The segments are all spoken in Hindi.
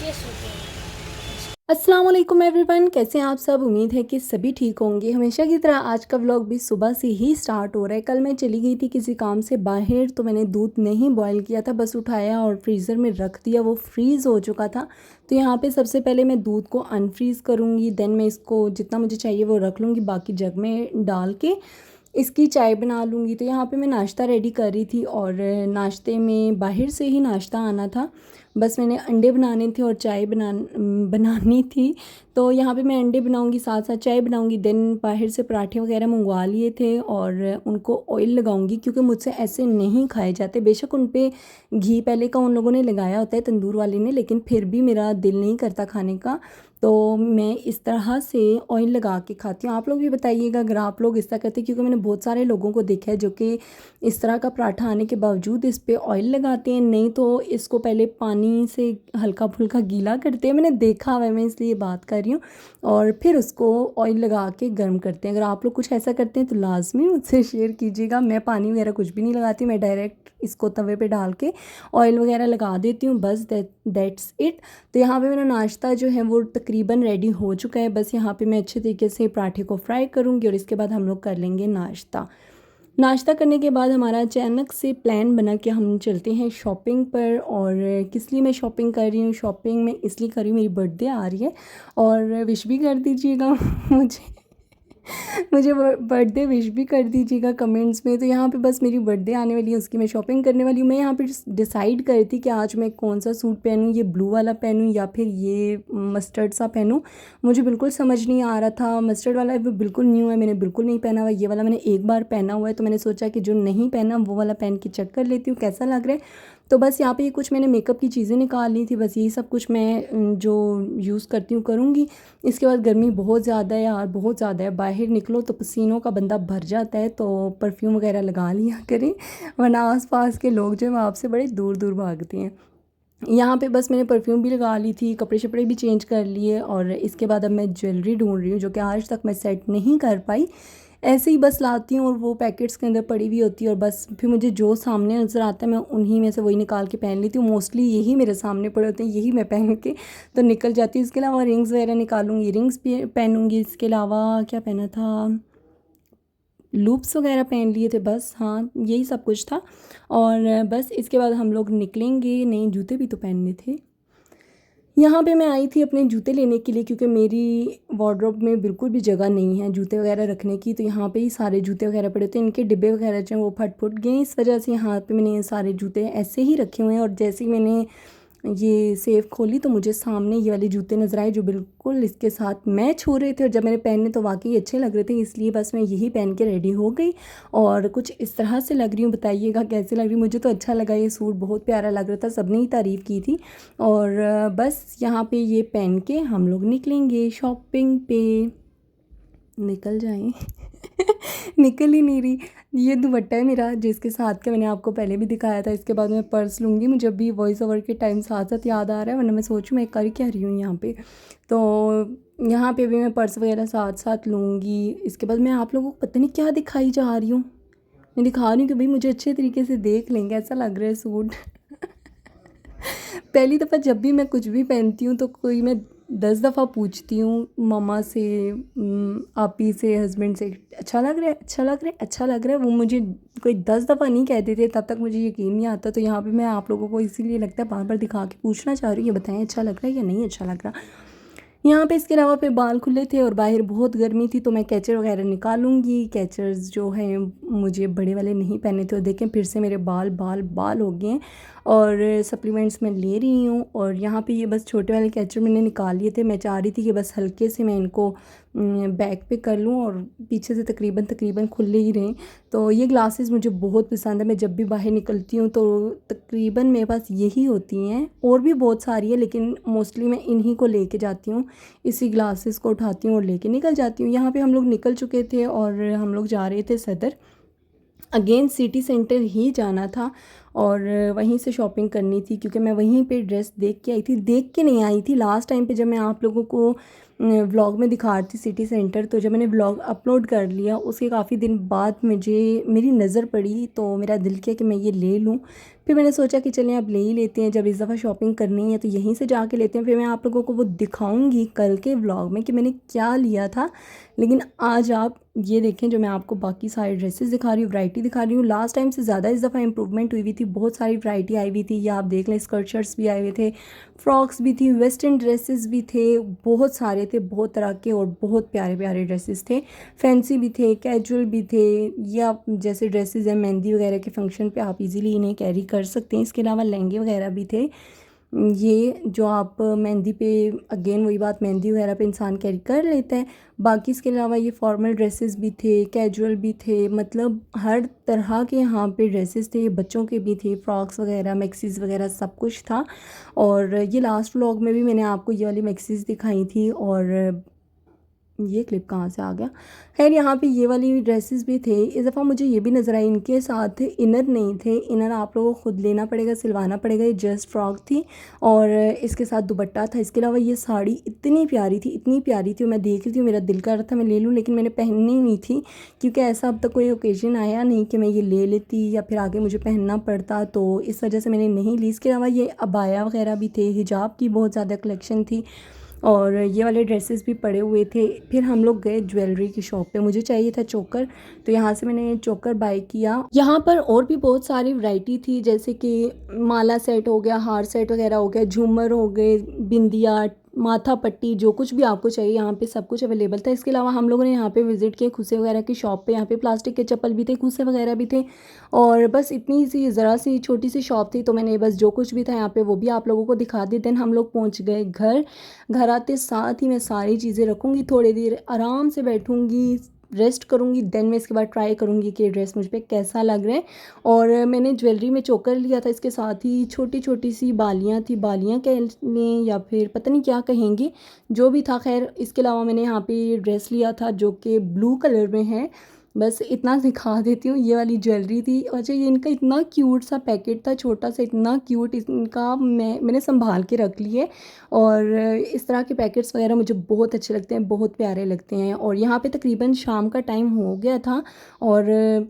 ये शूटिंग। अस्सलाम वालेकुम एवरीवन, कैसे हैं आप सब। उम्मीद है कि सभी ठीक होंगे। हमेशा की तरह आज का व्लॉग भी सुबह से ही स्टार्ट हो रहा है। कल मैं चली गई थी किसी काम से बाहर, तो मैंने दूध नहीं बॉयल किया था, बस उठाया और फ्रीज़र में रख दिया, वो फ्रीज़ हो चुका था। तो यहाँ पे सबसे पहले मैं दूध को अनफ्रीज़ करूँगी, देन मैं इसको जितना मुझे चाहिए वो रख लूँगी, बाकी जग में डाल के इसकी चाय बना लूँगी। तो यहाँ पे मैं नाश्ता रेडी कर रही थी और नाश्ते में बाहर से ही नाश्ता आना था। बस मैंने अंडे बनाने थे और चाय बनानी थी। तो यहाँ पे मैं अंडे बनाऊँगी, साथ साथ चाय बनाऊँगी। देन बाहर से पराठे वगैरह मंगवा लिए थे और उनको ऑयल लगाऊँगी, क्योंकि मुझसे ऐसे नहीं खाए जाते। बेशक उन पे घी पहले का उन लोगों ने लगाया होता है, तंदूर वाले ने, लेकिन फिर भी मेरा दिल नहीं करता खाने का। तो मैं इस तरह से ऑयल लगा के खाती हूँ। आप लोग भी बताइएगा अगर आप लोग इस तरह करते हैं, क्योंकि मैंने बहुत सारे लोगों को देखा है जो कि इस तरह का पराठा आने के बावजूद इस पे ऑयल लगाते हैं, नहीं तो इसको पहले पानी से हल्का फुल्का गीला करते हैं। मैंने देखा हुआ है, मैं इसलिए बात कर रही हूँ। और फिर उसको ऑयल लगा के गर्म करते हैं। अगर आप लोग कुछ ऐसा करते हैं तो लाजमी मुझसे शेयर कीजिएगा। मैं पानी वगैरह कुछ भी नहीं लगाती, मैं डायरेक्ट इसको तवे पे डाल के ऑयल वगैरह लगा देती हूँ, बस दैट्स इट। तो यहाँ पे मेरा नाश्ता जो है वो तकरीबन रेडी हो चुका है। बस यहाँ पे मैं अच्छे तरीके से पराठे को फ्राई करूँगी और इसके बाद हम लोग कर लेंगे नाश्ता। नाश्ता करने के बाद हमारा अचानक से प्लान बना कि हम चलते हैं शॉपिंग पर। और किस लिए मैं शॉपिंग कर रही हूँ, शॉपिंग मैं इसलिए कर रही हूँ, मेरी बर्थडे आ रही है और विश भी कर दीजिएगा मुझे मुझे बर्थडे विश भी कर दीजिएगा कमेंट्स में। तो यहाँ पे बस मेरी बर्थडे आने वाली है, उसकी मैं शॉपिंग करने वाली हूँ। मैं यहाँ पे डिसाइड कर रही थी कि आज मैं कौन सा सूट पहनूँ, ये ब्लू वाला पहनूँ या फिर ये मस्टर्ड सा पहनूँ। मुझे बिल्कुल समझ नहीं आ रहा था। मस्टर्ड वाला वो बिल्कुल न्यू है, मैंने बिल्कुल नहीं पहना हुआ। ये वाला मैंने एक बार पहना हुआ है, तो मैंने सोचा कि जो नहीं पहना वो वाला पहन के चेक कर लेती हूँ कैसा लग रहा है। तो बस यहाँ पे ये कुछ मैंने मेकअप की चीज़ें निकाल ली थी, बस यही सब कुछ मैं जो यूज़ करती हूँ करूँगी। इसके बाद गर्मी बहुत ज़्यादा है यार, बहुत ज़्यादा है। बाहर निकलो तो पसीनों का बंदा भर जाता है, तो परफ्यूम वगैरह लगा लिया करें, वरना आस पास के लोग जो हैं आपसे बड़े दूर दूर भागते हैं। यहाँ पे बस मैंने परफ्यूम भी लगा ली थी, कपड़े शपड़े भी चेंज कर लिए और इसके बाद अब मैं ज्वेलरी ढूंढ रही हूँ, जो कि आज तक मैं सेट नहीं कर पाई। ऐसे ही बस लाती हूँ और वो पैकेट्स के अंदर पड़ी हुई होती है, और बस फिर मुझे जो सामने नज़र आता है मैं उन्हीं में से वही निकाल के पहन लेती हूँ। मोस्टली यही मेरे सामने पड़े होते हैं, यही मैं पहन के तो निकल जाती हूँ। इसके अलावा रिंग्स वगैरह निकालूंगी, रिंग्स भी पहनूंगी। इसके अलावा क्या पहना था, लूप्स वगैरह पहन लिए थे, बस हाँ यही सब कुछ था। और बस इसके बाद हम लोग निकलेंगे। नए जूते भी तो पहनने थे। यहाँ पे मैं आई थी अपने जूते लेने के लिए, क्योंकि मेरी वार्डरोब में बिल्कुल भी जगह नहीं है जूते वगैरह रखने की। तो यहाँ पे ही सारे जूते वगैरह पड़े थे, इनके डिब्बे वगैरह जो हैं वो फट फुट गए, इस वजह से यहाँ पे मैंने ये सारे जूते ऐसे ही रखे हुए हैं। और जैसे ही मैंने ये सेफ खोली तो मुझे सामने ये वाले जूते नज़र आए, जो बिल्कुल इसके साथ मैच हो रहे थे, और जब मैंने पहने तो वाकई अच्छे लग रहे थे, इसलिए बस मैं यही पहन के रेडी हो गई और कुछ इस तरह से लग रही हूँ। बताइएगा कैसे लग रही हूँ। मुझे तो अच्छा लगा, ये सूट बहुत प्यारा लग रहा था, सबने ही तारीफ़ की थी। और बस यहाँ पे ये पहन के हम लोग निकलेंगे शॉपिंग पे। निकल जाएं निकल ही नहीं रही। ये दुपट्टा है मेरा, जिसके साथ का मैंने आपको पहले भी दिखाया था। इसके बाद मैं पर्स लूँगी, मुझे अभी वॉइस ओवर के टाइम साथ साथ याद आ रहा है, वरना मैं सोचूँ मैं कर क्या रही हूँ यहाँ पे। तो यहाँ पे भी मैं पर्स वगैरह साथ साथ लूँगी। इसके बाद मैं आप लोगों को पता नहीं क्या दिखाई जा रही हूँ, मैं दिखा रही हूँ कि भाई मुझे अच्छे तरीके से देख लेंगे, ऐसा लग रहा है सूट पहली दफ़ा जब भी मैं कुछ भी पहनती हूँ तो कोई मैं 10 दफ़ा पूछती हूँ मम्मा से, आपी से, हस्बैंड से, अच्छा लग रहा है, अच्छा लग रहा है, अच्छा लग रहा है। वो मुझे कोई 10 दफ़ा नहीं कहते थे, तब तक मुझे यकीन नहीं आता। तो यहाँ पे मैं आप लोगों को इसीलिए लगता है बार बार दिखा के पूछना चाह रही हूँ, ये बताएं अच्छा लग रहा है या नहीं अच्छा लग रहा। यहाँ पे इसके अलावा फिर बाल खुले थे और बाहर बहुत गर्मी थी, तो मैं कैचर वगैरह निकालूंगी। कैचर्स जो हैं मुझे बड़े वाले नहीं पहने थे, और देखें फिर से मेरे बाल बाल बाल हो गए हैं। और सप्लीमेंट्स मैं ले रही हूँ, और यहाँ पे ये बस छोटे वाले कैचर मैंने निकाल लिए थे। मैं चाह रही थी कि बस हल्के से मैं इनको बैक पे कर लूँ और पीछे से तकरीबन तकरीबन खुले ही रहें। तो ये ग्लासेस मुझे बहुत पसंद है, मैं जब भी बाहर निकलती हूँ तो तकरीबन मेरे पास यही होती हैं, और भी बहुत सारी है लेकिन मोस्टली मैं इन्हीं को लेके जाती हूँ। इसी ग्लासेस को उठाती हूँ और लेके निकल जाती हूँ। यहाँ पे हम लोग निकल चुके थे और हम लोग जा रहे थे सदर, अगेन सिटी सेंटर ही जाना था और वहीं से शॉपिंग करनी थी, क्योंकि मैं वहीं पे ड्रेस देख के आई थी, देख के नहीं आई थी। लास्ट टाइम पे जब मैं आप लोगों को व्लॉग में दिखा रही थी सिटी सेंटर। तो जब मैंने व्लॉग अपलोड कर लिया उसके काफ़ी दिन बाद मुझे मेरी नज़र पड़ी तो मेरा दिल किया कि मैं ये ले लूँ। फिर मैंने सोचा कि चलें अब ले ही लेते हैं, जब इस दफ़ा शॉपिंग करनी है तो यहीं से जाके लेते हैं। फिर मैं आप लोगों को वो दिखाऊंगी कल के व्लॉग में कि मैंने क्या लिया था। लेकिन आज आप ये देखें, जो मैं आपको बाकी सारे ड्रेसेस दिखा रही हूँ, वैरायटी दिखा रही हूँ, लास्ट टाइम से ज़्यादा इस दफ़ा इंप्रूवमेंट हुई थी। बहुत सारी वैरायटी आई हुई थी, ये आप देख लें, स्कर्ट शर्ट्स भी आए हुए थे, फ्रॉक्स भी थी, वेस्टर्न ड्रेसेस भी थे, बहुत सारे थे, बहुत तरह के और बहुत प्यारे प्यारे ड्रेसेस थे। फैंसी भी थे, कैजुअल भी थे, या जैसे ड्रेसेस हैं मेहंदी वगैरह के फंक्शन पे आप इजीली इन्हें कैरी कर सकते हैं। इसके अलावा लहंगे वगैरह भी थे, ये जो आप मेहंदी पे, अगेन वही बात, मेहंदी वगैरह पे इंसान कैरी कर लेता है। बाकी इसके अलावा ये फॉर्मल ड्रेसेस भी थे, कैजुअल भी थे, मतलब हर तरह के यहाँ पे ड्रेसेस थे। बच्चों के भी थे, फ्रॉक्स वगैरह, मैक्सीज वगैरह सब कुछ था। और ये लास्ट व्लॉग में भी मैंने आपको ये वाली मैक्सीज दिखाई थी। और ये क्लिप कहाँ से आ गया, खैर यहाँ पे ये वाली ड्रेसेस भी थे। इस दफ़ा मुझे ये भी नज़र आई, इनके साथ इनर नहीं थे, इनर आप लोगों को ख़ुद लेना पड़ेगा, सिलवाना पड़ेगा। ये जस्ट फ्रॉक थी और इसके साथ दुपट्टा था। इसके अलावा ये साड़ी इतनी प्यारी थी, इतनी प्यारी थी, मैं देख रही थी, मेरा दिल कर रहा था मैं ले लूँ, लेकिन मैंने पहननी नहीं थी क्योंकि ऐसा अब तक कोई ओकेजन आया नहीं कि मैं ये ले लेती या फिर आगे मुझे पहनना पड़ता, तो इस वजह से मैंने नहीं ली। इसके अलावा ये अबाया वगैरह भी थे, हिजाब की बहुत ज़्यादा कलेक्शन थी और ये वाले ड्रेसेस भी पड़े हुए थे। फिर हम लोग गए ज्वेलरी की शॉप पे, मुझे चाहिए था चोकर, तो यहाँ से मैंने चोकर बाय किया। यहाँ पर और भी बहुत सारी वैरायटी थी, जैसे कि माला सेट हो गया, हार सेट वगैरह हो गया, झूमर हो गए, बिंदिया, माथा पट्टी, जो कुछ भी आपको चाहिए यहाँ पे सब कुछ अवेलेबल था। इसके अलावा हम लोगों ने यहाँ पे विज़िट किया खुसे वगैरह की शॉप पे। यहाँ पे प्लास्टिक के चप्पल भी थे, खुसे वगैरह भी थे और बस इतनी सी ज़रा सी छोटी सी शॉप थी, तो मैंने बस जो कुछ भी था यहाँ पे वो भी आप लोगों को दिखा दी। देन हम लोग पहुँच गए घर। घर आते साथ ही मैं सारी चीज़ें रखूँगी, थोड़ी देर आराम से बैठूँगी, रेस्ट करूँगी, देन मैं इसके बाद ट्राई करूँगी कि ये ड्रेस मुझ पे कैसा लग रहा है। और मैंने ज्वेलरी में चोकर लिया था, इसके साथ ही छोटी छोटी सी बालियाँ थी, बालियाँ कह लें या फिर पता नहीं क्या कहेंगे, जो भी था खैर। इसके अलावा मैंने यहाँ पे ड्रेस लिया था जो कि ब्लू कलर में है, बस इतना दिखा देती हूँ। ये वाली ज्वेलरी थी। अच्छा, ये इनका इतना क्यूट सा पैकेट था, छोटा सा, इतना क्यूट, इनका मैंने संभाल के रख लिए। और इस तरह के पैकेट्स वगैरह मुझे बहुत अच्छे लगते हैं, बहुत प्यारे लगते हैं। और यहाँ पे तकरीबन शाम का टाइम हो गया था और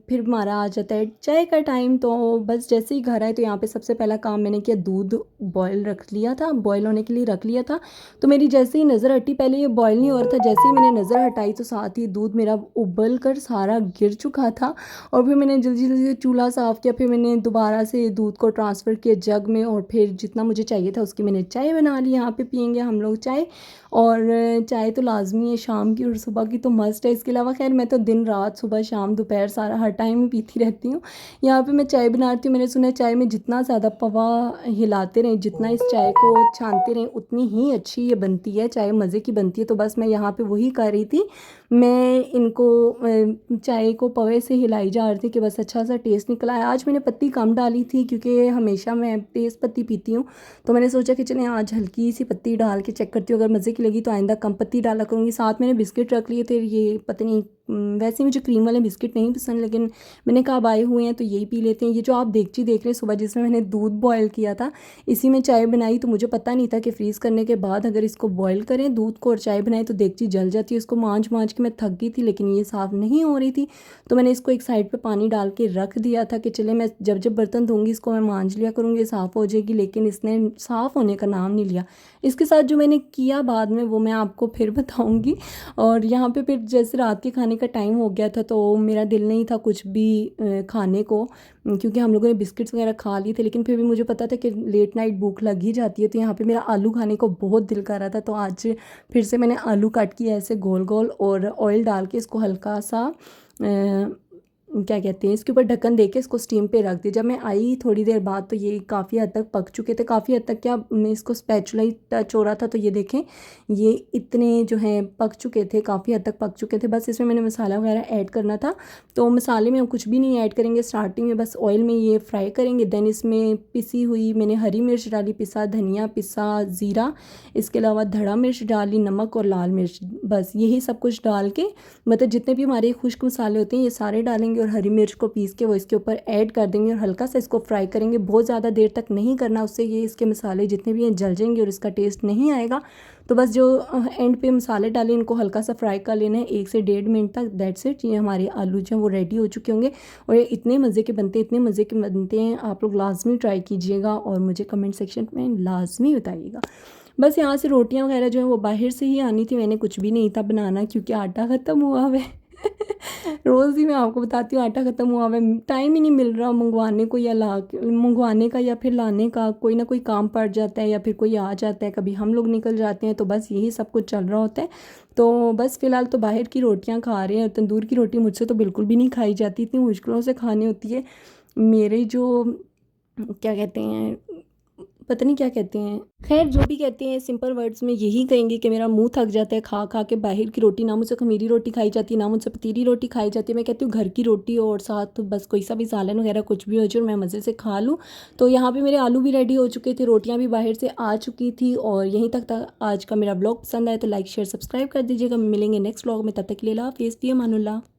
फिर हमारा आ जाता है चाय का टाइम। तो बस जैसे ही घर आए तो यहाँ पे सबसे पहला काम मैंने किया, दूध बॉयल रख लिया था, बॉयल होने के लिए रख लिया था। तो मेरी जैसे ही नज़र हटी, पहले ये बॉयल नहीं हो रहा था, जैसे ही मैंने नज़र हटाई तो साथ ही दूध मेरा उबल कर सारा गिर चुका था। और फिर मैंने जल्दी जल्दी से चूल्हा साफ़ किया, फिर मैंने दोबारा से दूध को ट्रांसफ़र किया जग में और फिर जितना मुझे चाहिए था उसकी मैंने चाय बना ली। यहाँ पे पियेंगे हम लोग चाय, और चाय तो लाजमी है शाम की और सुबह की तो मस्ट है। इसके अलावा खैर मैं तो दिन रात, सुबह शाम दोपहर, सारा हर टाइम ही पीती रहती हूँ। यहाँ पे मैं चाय बनाती हूँ, मैंने सुना है चाय में जितना ज़्यादा पवा हिलाते रहें, जितना इस चाय को छानते रहें, उतनी ही अच्छी ये बनती है, चाय मज़े की बनती है। तो बस मैं यहाँ पे वही कर रही थी, मैं इनको चाय को पवे से हिलाई जा रही थी कि बस अच्छा सा टेस्ट निकला है। आज मैंने पत्ती कम डाली थी क्योंकि हमेशा मैं तेज़ पत्ती पीती हूँ, तो मैंने सोचा कि चलें आज हल्की सी पत्ती डाल के चेक करती हूँ, अगर मज़े की लगी तो आइंदा कम पत्ती डाला करूँगी। साथ मैंने बिस्किट रख लिए थे, ये पता नहीं, वैसे मुझे क्रीम वाले बिस्किट नहीं पसंद, लेकिन मैंने कहा अब आए हुए हैं तो यही पी लेते हैं। ये जो आप देगची देख रहे हैं सुबह जिसमें मैंने दूध बॉयल किया था, इसी में चाय बनाई। तो मुझे पता नहीं था कि फ्रीज़ करने के बाद अगर इसको बॉयल करें दूध को और चाय बनाएं तो देगची जल जाती है। इसको मांझ मांझ के मैं थक गई थी, लेकिन ये साफ़ नहीं हो रही थी, तो मैंने इसको एक साइड पर पानी डाल के रख दिया था कि चले मैं जब जब बर्तन धोंगी इसको मैं मांझ लिया करूँगी, साफ़ हो जाएगी। लेकिन इसने साफ़ होने का नाम नहीं लिया। इसके साथ जो मैंने किया बाद में वो मैं आपको फिर बताऊँगी। और यहाँ पे फिर जैसे रात के खाने का टाइम हो गया था तो मेरा दिल नहीं था कुछ भी खाने को, क्योंकि हम लोगों ने बिस्किट्स वगैरह खा लिए थे, लेकिन फिर भी मुझे पता था कि लेट नाइट भूख लग ही जाती है। तो यहाँ पे मेरा आलू खाने को बहुत दिल कर रहा था, तो आज फिर से मैंने आलू काट किया ऐसे गोल गोल और ऑयल डाल के इसको हल्का सा क्या कहते हैं, इसके ऊपर ढक्कन दे के इसको स्टीम पे रख दिया। जब मैं आई थोड़ी देर बाद तो ये काफ़ी हद तक पक चुके थे, काफ़ी हद तक क्या, मैं इसको स्पैचुला ही टच हो रहा था तो ये देखें ये इतने जो हैं पक चुके थे, काफ़ी हद तक पक चुके थे। बस इसमें मैंने मसाला वगैरह ऐड करना था, तो मसाले में हम कुछ भी नहीं ऐड करेंगे स्टार्टिंग में, बस ऑयल में ये फ्राई करेंगे। देन इसमें पिसी हुई मैंने हरी मिर्च डाली, पिसा धनिया, पिसा ज़ीरा, इसके अलावा धड़ा मिर्च डाली, नमक और लाल मिर्च, बस यही सब कुछ डाल के, मतलब जितने भी हमारे खुश्क मसाले होते हैं ये सारे डालेंगे। लेंगे और हरी मिर्च को पीस के वो इसके ऊपर ऐड कर देंगे और हल्का सा इसको फ्राई करेंगे। बहुत ज़्यादा देर तक नहीं करना, उससे ये इसके मसाले जितने भी हैं जल जाएंगे और इसका टेस्ट नहीं आएगा। तो बस जो एंड पे मसाले डालें इनको हल्का सा फ्राई कर लेना है 1 से 1.5 मिनट तक। That's it. ये हमारे आलू जो हैं वो रेडी हो चुके होंगे और ये इतने मज़े के बनते हैं, इतने मज़े के बनते हैं। आप लोग लाजमी ट्राई कीजिएगा और मुझे कमेंट सेक्शन में लाजमी बताइएगा। बस यहाँ से रोटियाँ वगैरह जो है वो बाहर से ही आनी थी, मैंने कुछ भी नहीं था बनाना क्योंकि आटा ख़त्म हुआ हुआ है। रोज़ ही मैं आपको बताती हूँ आटा ख़त्म हुआ हुआ है, टाइम ही नहीं मिल रहा मंगवाने को या मंगवाने का या फिर लाने का। कोई ना कोई काम पड़ जाता है या फिर कोई आ जाता है, कभी हम लोग निकल जाते हैं, तो बस यही सब कुछ चल रहा होता है। तो बस फ़िलहाल तो बाहर की रोटियाँ खा रहे हैं। तंदूर की रोटी मुझसे तो बिल्कुल भी नहीं खाई जाती, इतनी मुश्किलों से खानी होती है। मेरे जो क्या कहते हैं, पता नहीं क्या कहते हैं, खैर जो भी कहते हैं सिंपल वर्ड्स में यही कहेंगे कि मेरा मुंह थक जाता है खा खा के बाहर की रोटी। ना मुझसे खमीरी रोटी खाई जाती, ना मुझसे पतीली रोटी खाई जाती। मैं कहती हूँ घर की रोटी और साथ बस कोई सा भी सालन वगैरह कुछ भी हो जाए और मैं मज़े से खा लूँ। तो यहाँ पे मेरे आलू भी रेडी हो चुके थे, रोटियाँ भी बाहर से आ चुकी थी और यहीं तक था आज का मेरा ब्लॉग। पसंद आए तो लाइक शेयर सब्सक्राइब कर दीजिएगा। मिलेंगे नेक्स्ट ब्लॉग में, तब तक के लिए अल्लाह हाफिज़, फ़ी अमानुल्लाह।